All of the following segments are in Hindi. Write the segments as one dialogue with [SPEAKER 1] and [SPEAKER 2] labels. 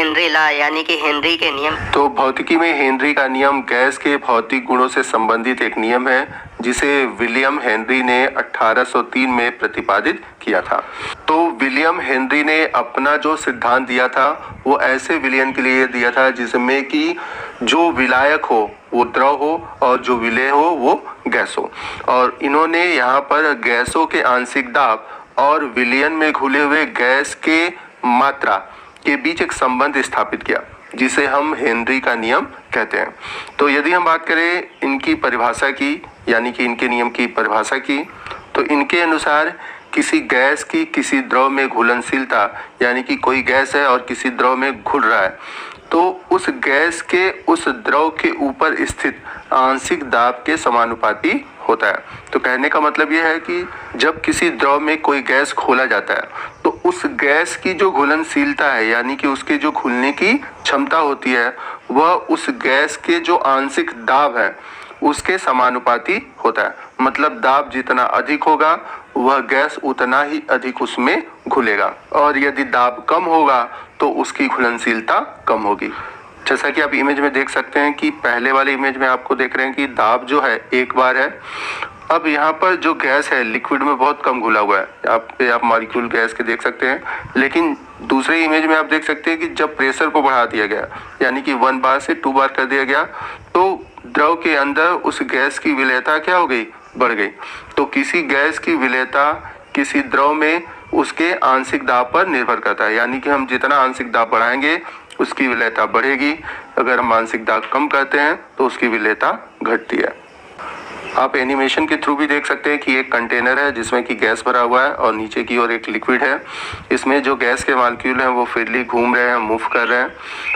[SPEAKER 1] हेनरी लॉ यानी कि हेनरी के नियम।
[SPEAKER 2] तो भौतिकी में हेनरी का नियम गैस के भौतिक गुणों से संबंधित एक नियम है जिसे विलियम हेनरी ने 1803 में प्रतिपादित किया था। तो विलियम हेनरी ने अपना जो सिद्धांत दिया था वो ऐसे विलयन के लिए दिया था जिसमें कि जो विलायक हो वो द्रव हो और जो विलेय हो वो गैस हो। और इन्होंने यहाँ पर गैसों के आंशिक दाब और विलयन में घुले हुए गैस के मात्रा के बीच एक संबंध स्थापित किया जिसे हम हेनरी का नियम कहते हैं। तो यदि हम बात करें इनकी परिभाषा की यानी कि इनके नियम की परिभाषा की, तो इनके अनुसार किसी गैस की किसी द्रव में घुलनशीलता यानी कि कोई गैस है और किसी द्रव में घुल रहा है तो उस गैस के उस द्रव के ऊपर स्थित आंशिक दाब के समानुपाती होता है। तो कहने का मतलब यह है कि जब किसी द्रव में कोई गैस खोला जाता है तो उस गैस की जो घुलनशीलता है यानी कि उसके जो घुलने की क्षमता होती है वह उस गैस के जो आंशिक दाब है उसके समानुपाती होता है। मतलब दाब जितना अधिक होगा वह गैस उतना ही अधिक उसमें घुलेगा और यदि दाब कम होगा तो उसकी घुलनशीलता कम होगी। जैसा कि आप इमेज में देख सकते हैं कि पहले वाले इमेज में आपको देख रहे हैं कि दाब जो है एक बार है। अब यहाँ पर जो गैस है लिक्विड में बहुत कम घुला हुआ है, आप मॉलिक्यूल गैस के देख सकते हैं। लेकिन दूसरे इमेज में आप देख सकते हैं कि जब प्रेशर को बढ़ा दिया गया यानी कि 1 बार से 2 बार कर दिया गया तो द्रव के अंदर उस गैस की विलेयता क्या हो गई, बढ़ गई। तो किसी गैस की विलेयता किसी द्रव में उसके आंशिक दाब पर निर्भर करता है यानी कि हम जितना आंशिक दाब बढ़ाएंगे उसकी विलेयता बढ़ेगी, अगर हम आंशिक दाब कम करते हैं तो उसकी विलेयता घटती है। आप एनिमेशन के थ्रू भी देख सकते हैं कि एक कंटेनर है जिसमें कि गैस भरा हुआ है और नीचे की ओर एक लिक्विड है। इसमें जो गैस के मॉलिक्यूल हैं वो फ्रीली घूम रहे हैं, मूव कर रहे हैं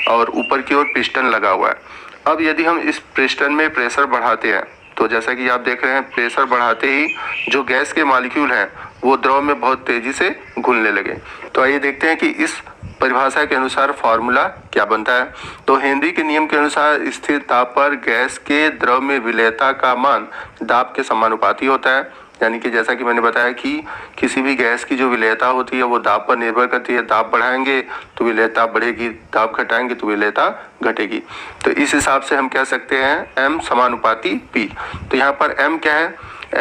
[SPEAKER 2] और ऊपर की ओर पिस्टन लगा हुआ है। अब यदि हम इस पिस्टन में प्रेशर बढ़ाते हैं तो जैसा कि आप देख रहे हैं प्रेशर बढ़ाते ही जो गैस के मॉलिक्यूल हैं वो द्रव में बहुत तेजी से घुलने लगे। तो आइए देखते हैं कि इस परिभाषा के अनुसार फॉर्मूला क्या बनता है। तो हेनरी के नियम के अनुसार स्थिर ताप पर गैस के द्रव में विलेयता का मान दाब के समानुपाती होता है। यानी कि जैसा कि मैंने बताया कि किसी भी गैस की जो विलेयता होती है वो दाब पर निर्भर करती है। दाब बढ़ाएंगे तो विलेयता बढ़ेगी, दाब घटाएंगे तो विलेयता घटेगी। तो इस हिसाब से हम कह सकते हैं m समानुपाती p। तो यहाँ पर m क्या है,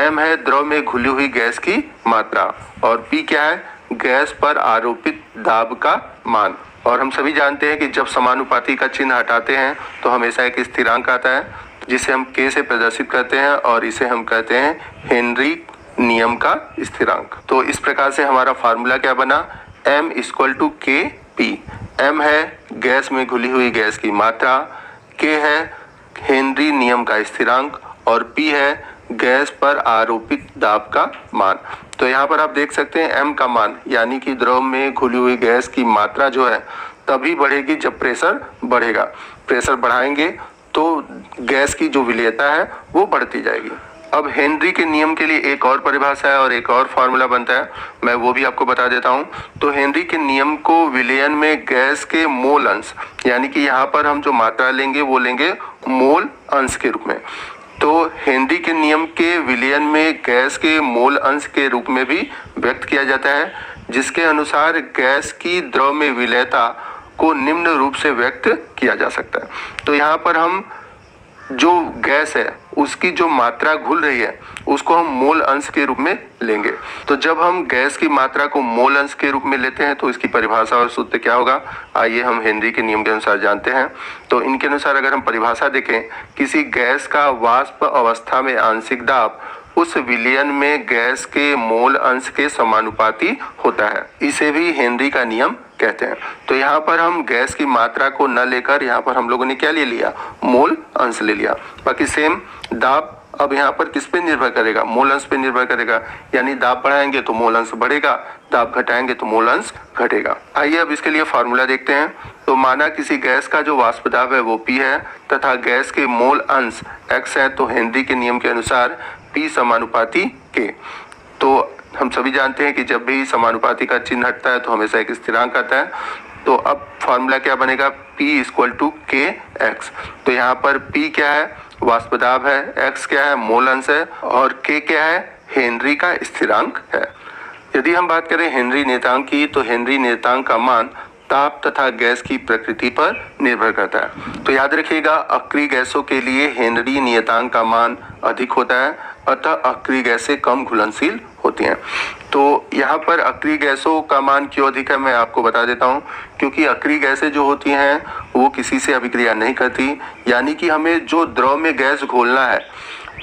[SPEAKER 2] m है द्रव में घुली हुई गैस की मात्रा और p क्या है, गैस पर आरोपित दाब का मान। और हम सभी जानते हैं कि जब समानुपाती का चिन्ह हटाते हैं तो हमेशा एक स्थिरांक आता है जिसे हम k से प्रदर्शित करते हैं और इसे हम कहते हैं हेनरी नियम का स्थिरांक। तो इस प्रकार से हमारा फार्मूला क्या बना, m = Kp। m है गैस में घुली हुई गैस की मात्रा, k है हेनरी नियम का स्थिरांक और p है गैस पर आरोपित दाब का मान। तो यहाँ पर आप देख सकते हैं m का मान यानी कि द्रव में घुली हुई गैस की मात्रा जो है तभी बढ़ेगी जब प्रेशर बढ़ेगा। प्रेशर बढ़ाएंगे तो गैस की जो विलेयता है वो बढ़ती जाएगी। अब हेनरी के नियम के लिए एक और परिभाषा है और एक और फार्मूला बनता है, मैं वो भी आपको बता देता हूँ। तो हेनरी के नियम को विलयन में गैस के मोल अंश यानी कि यहाँ पर हम जो मात्रा लेंगे वो लेंगे मोल अंश के रूप में। तो हेनरी के नियम के विलयन में गैस के मोल अंश के रूप में भी व्यक्त किया जाता है जिसके अनुसार गैस की द्रव में विलेयता को निम्न रूप से व्यक्त किया जा सकता है। तो यहाँ पर हम जो गैस है उसकी जो मात्रा घुल रही है उसको हम मोल अंश के रूप में लेंगे। तो जब हम गैस की मात्रा को मोल अंश के रूप में लेते हैं तो इसकी परिभाषा और सूत्र क्या होगा, आइए हम हेनरी के नियम के अनुसार जानते हैं। तो इनके अनुसार अगर हम परिभाषा देखें, किसी गैस का वाष्प अवस्था में आंशिक दाब उस विलयन में गैस के मोल अंश के समानुपाती होता है, इसे भी हेनरी का नियम कहते हैं। तो यहाँ पर हम गैस की मात्रा को न लेकर यहाँ पर हम लोगों ने क्या ले लिया, मोल अंश ले लिया। बाकी सेम दाब अब यहाँ पर किस पे निर्भर करेगा, मोल अंश पे निर्भर करेगा। यानी दाब बढ़ाएंगे तो मोल अंश बढ़ेगा, दाब घटाएंगे तो मोल अंश घटेगा। आइए अब इसके लिए फॉर्मूला देखते हैं। तो माना किसी गैस का जो वाष्प दाब है वो P है तथा गैस के मोल अंश x है, तो हेनरी के नियम के अनुसार P समानुपाती K। तो हम सभी जानते हैं कि जब भी समानुपाती का चिन्ह हटता है तो हमेशा एक स्थिरांक आता है। तो अब फॉर्मूला क्या बनेगा, P = Kx। तो यहाँ पर P क्या है, वाष्प दाब है, x क्या है, मोल अंश है और K क्या है, हेनरी का स्थिरांक है। यदि हम बात करें हेनरी नियतांक की, तो हेनरी नियतांक का मान ताप तथा गैस की प्रकृति पर निर्भर करता है। तो याद रखिएगा, अक्रिय गैसों के लिए हेनरी नियतांक का मान अधिक होता है, अतः अक्रिय गैसें कम घुलनशील होती हैं। तो यहाँ पर अक्रिय गैसों का मान क्यों अधिक है मैं आपको बता देता हूँ। क्योंकि अक्रिय गैसें जो होती हैं वो किसी से अभिक्रिया नहीं करती, यानी कि हमें जो द्रव में गैस घोलना है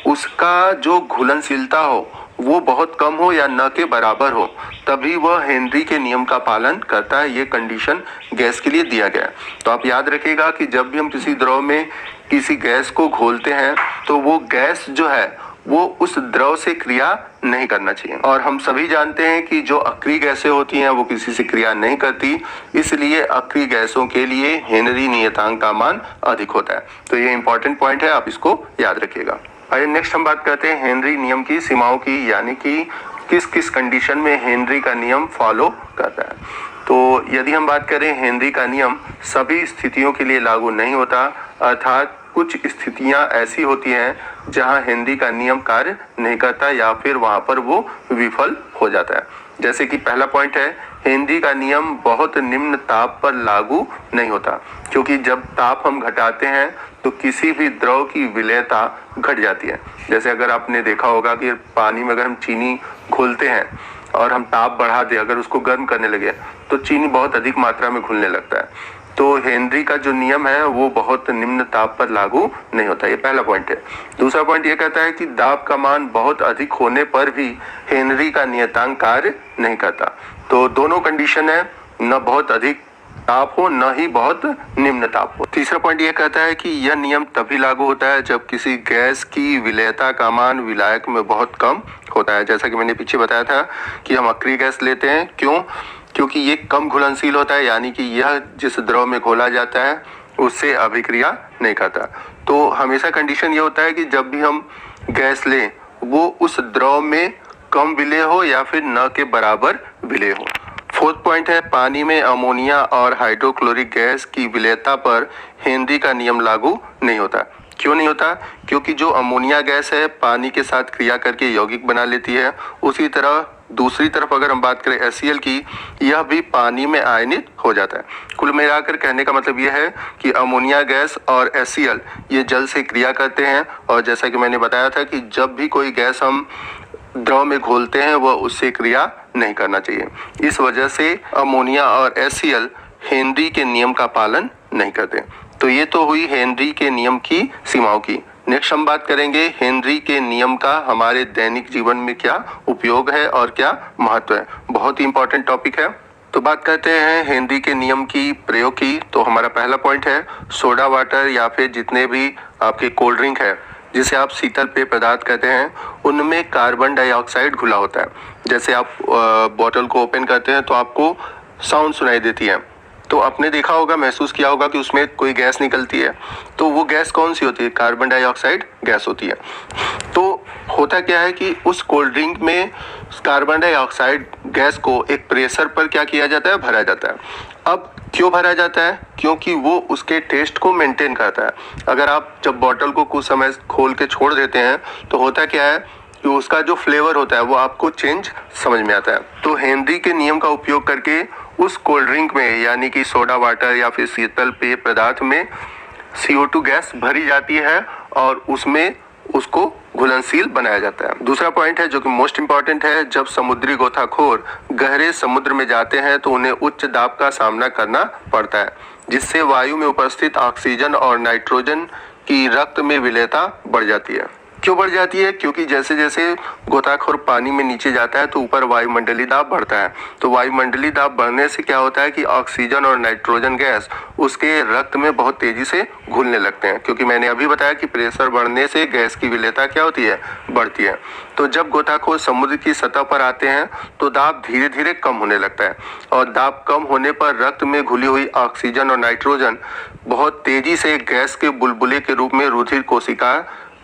[SPEAKER 2] उसका जो घुलनशीलता हो वो बहुत कम हो या न के बराबर हो, तभी वह हेनरी के नियम का पालन करता है। ये कंडीशन गैस के लिए दिया गया है। तो आप याद रखिएगा कि जब भी हम किसी द्रव में किसी गैस को घोलते हैं तो वो गैस जो है वो उस द्रव से क्रिया नहीं करना चाहिए। और हम सभी जानते हैं कि जो अक्रिय गैसें होती हैं वो किसी से क्रिया नहीं करती, इसलिए अक्रिय गैसों के लिए हेनरी नियतांक का मान अधिक होता है। तो ये इंपॉर्टेंट पॉइंट है, आप इसको याद रखिएगा। आइए नेक्स्ट हम बात करते हैं हेनरी नियम की सीमाओं की, यानी कि किस किस कंडीशन में हेनरी का नियम फॉलो करता है। तो यदि हम बात करें, हेनरी का नियम सभी स्थितियों के लिए लागू नहीं होता, अर्थात कुछ स्थितियां ऐसी होती हैं जहां हेनरी का नियम कार्य नहीं करता या फिर वहां पर वो विफल हो जाता है। जैसे कि पहला पॉइंट है, हेनरी का नियम बहुत निम्न ताप पर लागू नहीं होता, क्योंकि जब ताप हम घटाते हैं तो किसी भी द्रव की विलेयता घट जाती है। जैसे अगर आपने देखा होगा कि पानी में अगर हम चीनी घोलते हैं और हम ताप बढ़ा दें, अगर उसको गर्म करने लगे तो चीनी बहुत अधिक मात्रा में घुलने लगता है। तो हेनरी का जो नियम है वो बहुत निम्न ताप पर लागू नहीं होता। ये पहला पॉइंट है। दूसरा पॉइंट ये कहता है कि दाब का मान बहुत अधिक होने पर भी हेनरी का नियतांक कार्य नहीं करता। तो दोनों कंडीशन है, न बहुत अधिक ताप हो न ही बहुत निम्न ताप हो। तीसरा पॉइंट ये कहता है कि यह नियम तभी लागू होता है जब किसी गैस की विलेयता का मान विलायक में बहुत कम होता है। जैसा कि मैंने पीछे बताया था कि हम अक्रिय गैस लेते हैं, क्यों? क्योंकि ये कम घुलनशील होता है, यानी कि यह जिस द्रव में घोला जाता है उससे अभिक्रिया नहीं करता। तो हमेशा कंडीशन ये होता है कि जब भी हम गैस लें वो उस द्रव में कम विलेय हो या फिर न के बराबर विलेय हो। फोर्थ पॉइंट है, पानी में अमोनिया और हाइड्रोक्लोरिक गैस की विलेयता पर हेनरी का नियम लागू नहीं होता। क्यों नहीं होता? क्योंकि जो अमोनिया गैस है पानी के साथ क्रिया करके यौगिक बना लेती है। उसी तरह दूसरी तरफ अगर हम बात करें HCl की, यह भी पानी में आयनित हो जाता है। कुल मिलाकर कहने का मतलब यह है कि अमोनिया गैस और HCl ये जल से क्रिया करते हैं, और जैसा कि मैंने बताया था कि जब भी कोई गैस हम द्रव में घोलते हैं वह उससे क्रिया नहीं करना चाहिए। इस वजह से अमोनिया और HCl हेनरी के नियम का पालन नहीं करते। तो ये तो हुई हेनरी के नियम की सीमाओं की। नेक्स्ट हम बात करेंगे हेनरी के नियम का हमारे दैनिक जीवन में क्या उपयोग है और क्या महत्व है। बहुत ही इंपॉर्टेंट टॉपिक है। तो बात करते हैं हेनरी के नियम की प्रयोग की। तो हमारा पहला पॉइंट है, सोडा वाटर या फिर जितने भी आपके कोल्ड ड्रिंक है जिसे आप शीतल पेय पदार्थ कहते हैं, उनमें कार्बन डाइऑक्साइड घुला होता है। जैसे आप बॉटल को ओपन करते हैं तो आपको साउंड सुनाई देती है, तो आपने देखा होगा, महसूस किया होगा कि उसमें कोई गैस निकलती है। तो वो गैस कौन सी होती है? कार्बन डाइऑक्साइड गैस होती है। तो होता क्या है कि उस कोल्ड ड्रिंक में कार्बन डाइऑक्साइड गैस को एक प्रेशर पर क्या किया जाता है? भरा जाता है। अब क्यों भरा जाता है? क्योंकि वो उसके टेस्ट को मेंटेन करता है। अगर आप जब बॉटल को कुछ समय खोल के छोड़ देते हैं तो होता क्या है कि उसका जो फ्लेवर होता है वो आपको चेंज समझ में आता है। तो हेनरी के नियम का उपयोग करके उस कोल्ड ड्रिंक में, यानी कि सोडा वाटर या फिर शीतल पेय पदार्थ में CO2 गैस भरी जाती है और उसमें उसको घुलनशील बनाया जाता है। दूसरा पॉइंट है जो कि मोस्ट इंपॉर्टेंट है, जब समुद्री गोताखोर गहरे समुद्र में जाते हैं तो उन्हें उच्च दाब का सामना करना पड़ता है, जिससे वायु में उपस्थित ऑक्सीजन और नाइट्रोजन की रक्त में विलेयता बढ़ जाती है। क्यों बढ़ जाती है? क्योंकि जैसे जैसे गोताखोर पानी में नीचे जाता है तो ऊपर वायुमंडलीय दाब बढ़ता है। तो वायुमंडलीय दाब बढ़ने से क्या होता है कि ऑक्सीजन और नाइट्रोजन गैस उसके रक्त में बहुत तेजी से घुलने लगते हैं, क्योंकि मैंने अभी बताया कि प्रेशर बढ़ने से गैस की विलेयता क्या होती है? बढ़ती है। तो जब गोताखोर समुद्र की सतह पर आते हैं तो दाब धीरे धीरे कम होने लगता है, और दाब कम होने पर रक्त में घुली हुई ऑक्सीजन और नाइट्रोजन बहुत तेजी से गैस के बुलबुले के रूप में रुधिर कोशिका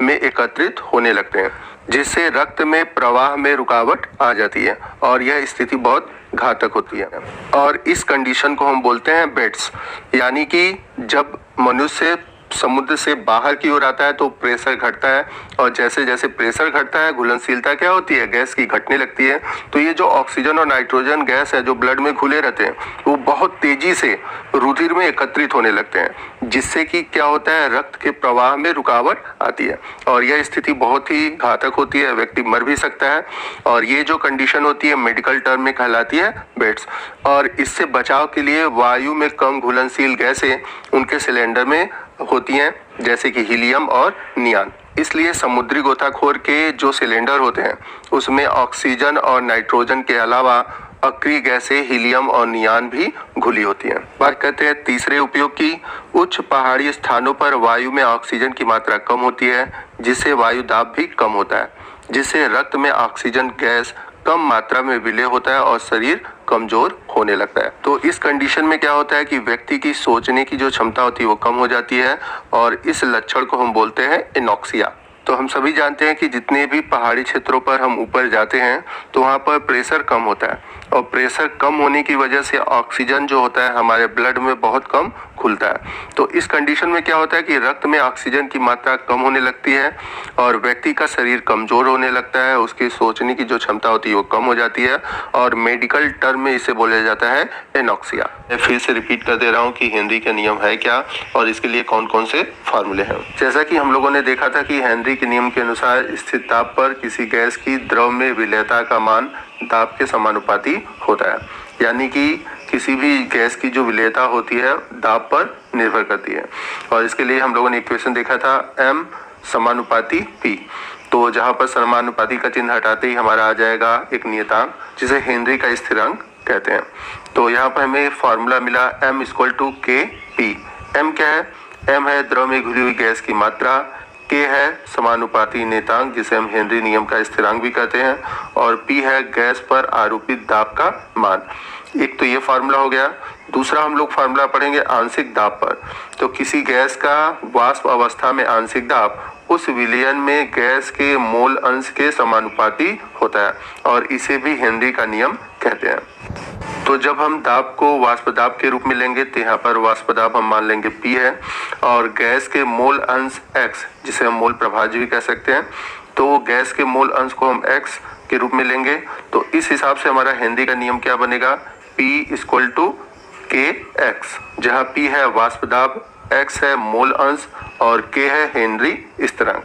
[SPEAKER 2] में एकत्रित होने लगते हैं, जिससे रक्त में प्रवाह में रुकावट आ जाती है और यह स्थिति बहुत घातक होती है। और इस कंडीशन को हम बोलते हैं बेड्स, यानी कि जब मनुष्य समुद्र से बाहर की ओर आता है तो प्रेशर घटता है, और जैसे जैसे प्रेशर घटता है घुलनशीलता क्या होती है, गैस की घटने लगती है। तो ये जो ऑक्सीजन और नाइट्रोजन गैस है जो ब्लड में घुले रहते हैं वो बहुत तेजी से रुधिर में एकत्रित होने लगते हैं, जिससे कि क्या होता है, रक्त के प्रवाह में रुकावट आती है और यह स्थिति बहुत ही घातक होती है, व्यक्ति मर भी सकता है। और ये जो कंडीशन होती है मेडिकल टर्म में कहलाती है बेड्स। और इससे बचाव के लिए वायु में कम घुलनशील गैसें उनके सिलेंडर में होती हैं, जैसे कि हीलियम और नियान। इसलिए समुद्री गोताखोर के जो सिलेंडर होते हैं उसमें ऑक्सीजन और नाइट्रोजन के अलावा अक्रिय गैसें हीलियम और नियान भी घुली होती हैं। बात करते हैं तीसरे उपयोग की। उच्च पहाड़ी स्थानों पर वायु में ऑक्सीजन की मात्रा कम होती है, जिससे वायु दाब भी कम होता है, जिससे रक्त में ऑक्सीजन गैस कम मात्रा में विलय होता है और शरीर कमजोर होने लगता है। तो इस कंडीशन में क्या होता है कि व्यक्ति की सोचने की जो क्षमता होती है वो कम हो जाती है, और इस लक्षण को हम बोलते हैं एनॉक्सिया। तो हम सभी जानते हैं कि जितने भी पहाड़ी क्षेत्रों पर हम ऊपर जाते हैं तो वहाँ पर प्रेशर कम होता है, और प्रेशर कम होने की वजह से ऑक्सीजन जो होता है हमारे ब्लड में बहुत कम खुलता है। तो इस कंडीशन में क्या होता है कि रक्त में ऑक्सीजन की मात्रा कम होने लगती है और व्यक्ति का शरीर कमजोर होने लगता है, उसकी सोचने की जो क्षमता होती है वो कम हो जाती है, और मेडिकल टर्म में इसे बोला जाता है एनॉक्सिया। मैं फिर से रिपीट कर दे रहा हूँ कि हेनरी का नियम है क्या और इसके लिए कौन कौन से फार्मूले हैं। जैसा कि हम लोगों ने देखा था कि हेनरी के नियम के अनुसार स्थिर ताप पर किसी गैस की द्रव में विलयता का मान दाब के समानुपाती होता है, यानी कि किसी भी गैस की जो विलयता होती है दाब पर निर्भर करती है। और इसके लिए हम लोगों ने इक्वेशन देखा था m समानुपाती p। तो जहां पर समानुपाती का चिन्ह हटाते ही हमारा आ जाएगा एक नियतांक जिसे हेनरी का स्थिरांक कहते हैं। तो यहाँ पर हमें फॉर्मूला मिला m = Kp। m क्या है? m है द्रव में घुली हुई गैस की मात्रा, K है समानुपाती नियतांक जिसे हम हेनरी नियम का स्थिरांक भी कहते हैं, और P है गैस पर आरोपित दाब का मान। एक तो ये फार्मूला हो गया। दूसरा हम लोग फार्मूला पढ़ेंगे आंशिक दाब पर। तो किसी गैस का वाष्प अवस्था में आंशिक दाब उस विलयन में गैस के मोल अंश के समानुपाती होता है, और इसे भी हेनरी का नियम कहते हैं। तो जब हम दाब को वाष्प दाब के रूप में लेंगे तो यहाँ पर वाष्प दाब हम मान लेंगे P है, और गैस के मोल अंश X जिसे हम मोल प्रभाज्य भी कह सकते हैं, तो गैस के मोल अंश को हम X के रूप में लेंगे। तो इस हिसाब से हमारा हेनरी का नियम क्या बनेगा? P = Kx, जहाँ P है वाष्प दाब, X है मोल अंश और K है हेनरी स्थिरांक।